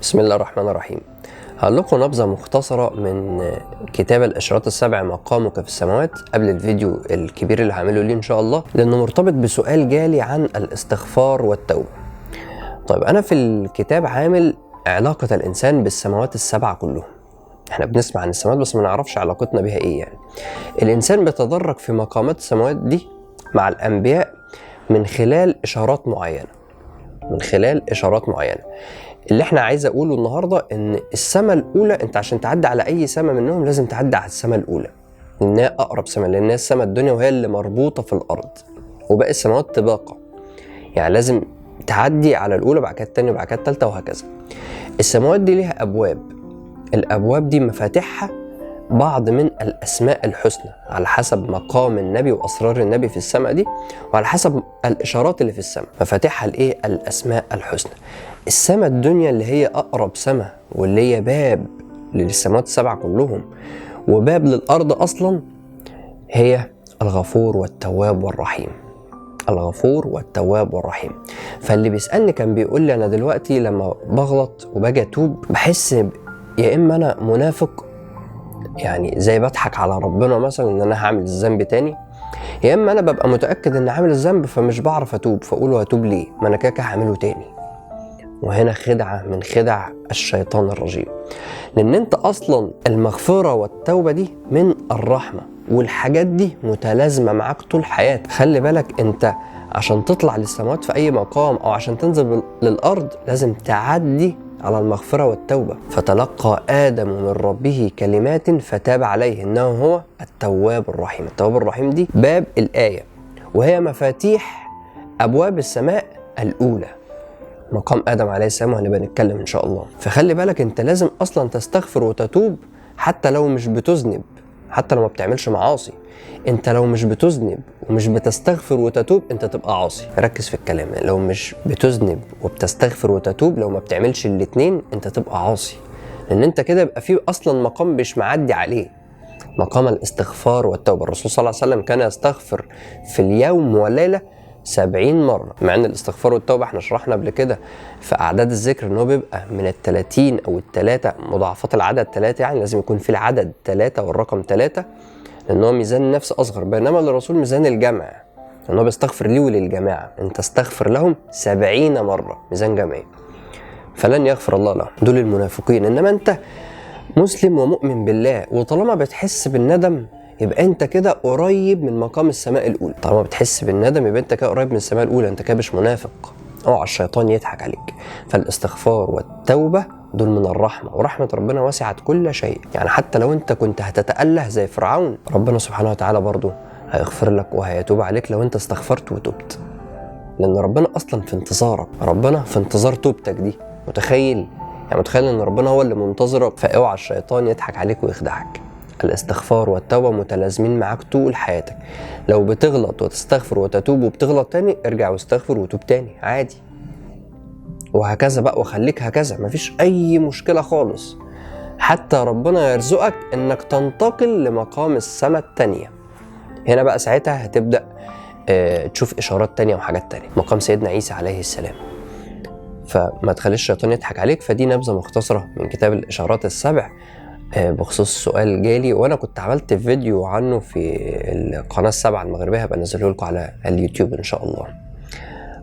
بسم الله الرحمن الرحيم. هقول لكم نبذة مختصرة من كتاب الإشارات السبع مقامك في السماوات قبل الفيديو الكبير اللي هعمله ليه إن شاء الله، لأنه مرتبط بسؤال جالي عن الاستغفار والتوبة. طيب أنا في الكتاب عامل علاقة الإنسان بالسماوات السبع كلهم. احنا بنسمع عن السماوات بس ما نعرفش علاقتنا بها إيه. يعني الإنسان بيتدرج في مقامات السماوات دي مع الأنبياء من خلال إشارات معينة. اللي احنا عايز اقوله النهارده ان السماء الاولى، انت عشان تعدي على اي سماء منهم لازم تعدي على السماء الاولى، لانها اقرب سماء، لانها السماء الدنيا وهي اللي مربوطه في الارض، وباقي السماوات تباقى. يعني لازم تعدي على الاولى بعد كده الثانيه وبعد كده الثالثه وهكذا. السماوات دي ليها ابواب، الابواب دي مفاتيحها بعض من الاسماء الحسنى على حسب مقام النبي واسرار النبي في السماء دي، وعلى حسب الاشارات اللي في السماء مفاتيحها الايه؟ الاسماء الحسنى. السماء الدنيا اللي هي اقرب سماء واللي هي باب للسماوات السبع كلهم وباب للارض اصلا، هي الغفور والتواب والرحيم. الغفور والتواب والرحيم. فاللي بيسالني كان بيقول لي انا دلوقتي لما بغلط وباجي اتوب بحس يا اما انا منافق، يعني زي بضحك على ربنا مثلا ان انا هعمل الذنب تاني، يا اما انا ببقى متاكد ان عامل الذنب فمش بعرف اتوب، فاقول هتوب ليه؟ ما انا كده هعمله تاني. وهنا خدعه من خدع الشيطان الرجيم، لان انت اصلا المغفره والتوبه دي من الرحمه، والحاجات دي متلازمه معاك طول حياتك. خلي بالك انت عشان تطلع للسماوات في اي مقام او عشان تنزل للارض لازم تعدي على المغفرة والتوبة. فتلقى آدم من ربه كلمات فتاب عليه إنه هو التواب الرحيم. التواب الرحيم دي باب الآية، وهي مفاتيح أبواب السماء الأولى، مقام آدم عليه السلام، وهنبقى نتكلم إن شاء الله. فخلي بالك أنت لازم أصلا تستغفر وتتوب حتى لو مش بتذنب، حتى لو ما بتعملش معاصي. انت لو مش بتذنب ومش بتستغفر وتتوب انت تبقى عاصي. ركز في الكلام، لو مش بتذنب وبتستغفر وتتوب، لو ما بتعملش الاتنين انت تبقى عاصي، لان انت كده يبقى فيه اصلا مقام مش معدي عليه، مقام الاستغفار والتوبة. الرسول صلى الله عليه وسلم كان يستغفر في اليوم والليلة 70 مرة، مع ان الاستغفار والتوبة احنا شرحنا قبل كده في اعداد الذكر ان هو بيبقى من 30 او 3 مضاعفات العدد 3، يعني لازم يكون في العدد 3 والرقم 3، لأن هو ميزان النفس أصغر، بينما للرسول ميزان الجمع، لأن هو بيستغفر لي وللجماعة. أنت استغفر لهم 70 مرة، ميزان جمعي، فلن يغفر الله لهم، دول المنافقين. إنما أنت مسلم ومؤمن بالله، وطالما بتحس بالندم يبقى أنت كده قريب من مقام السماء الأولى. طالما بتحس بالندم يبقى أنت كده قريب من السماء الأولى، أنت كده مش منافق، اوعى الشيطان يضحك عليك. فالاستغفار والتوبة دول من الرحمة، ورحمة ربنا وسعت كل شيء. يعني حتى لو انت كنت هتتأله زي فرعون، ربنا سبحانه وتعالى برضو هيغفر لك وهيتوب عليك لو انت استغفرت وتوبت، لان ربنا اصلا في انتظارك، ربنا في انتظار توبتك دي. متخيل ان ربنا هو اللي منتظرك؟ فاوعى الشيطان يضحك عليك ويخدعك. الاستغفار والتوبة متلازمين معاك طول حياتك. لو بتغلط وتستغفر وتتوب وبتغلط تاني، ارجع واستغفر وتوب تاني عادي، وهكذا بقى، وخليك هكذا، مفيش اي مشكلة خالص، حتى ربنا يرزقك انك تنتقل لمقام السماء التانية. هنا بقى ساعتها هتبدأ تشوف اشارات تانية وحاجات تانية، مقام سيدنا عيسى عليه السلام. فما تخليش الشيطان يضحك عليك. فدي نبذة مختصرة من كتاب الاشارات السبع بخصوص سؤال جالي، وانا كنت عملت فيديو عنه في القناة السبعة المغربية، هبقى انزله لكم على اليوتيوب ان شاء الله.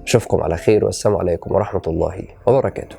اشوفكم على خير، والسلام عليكم ورحمة الله وبركاته.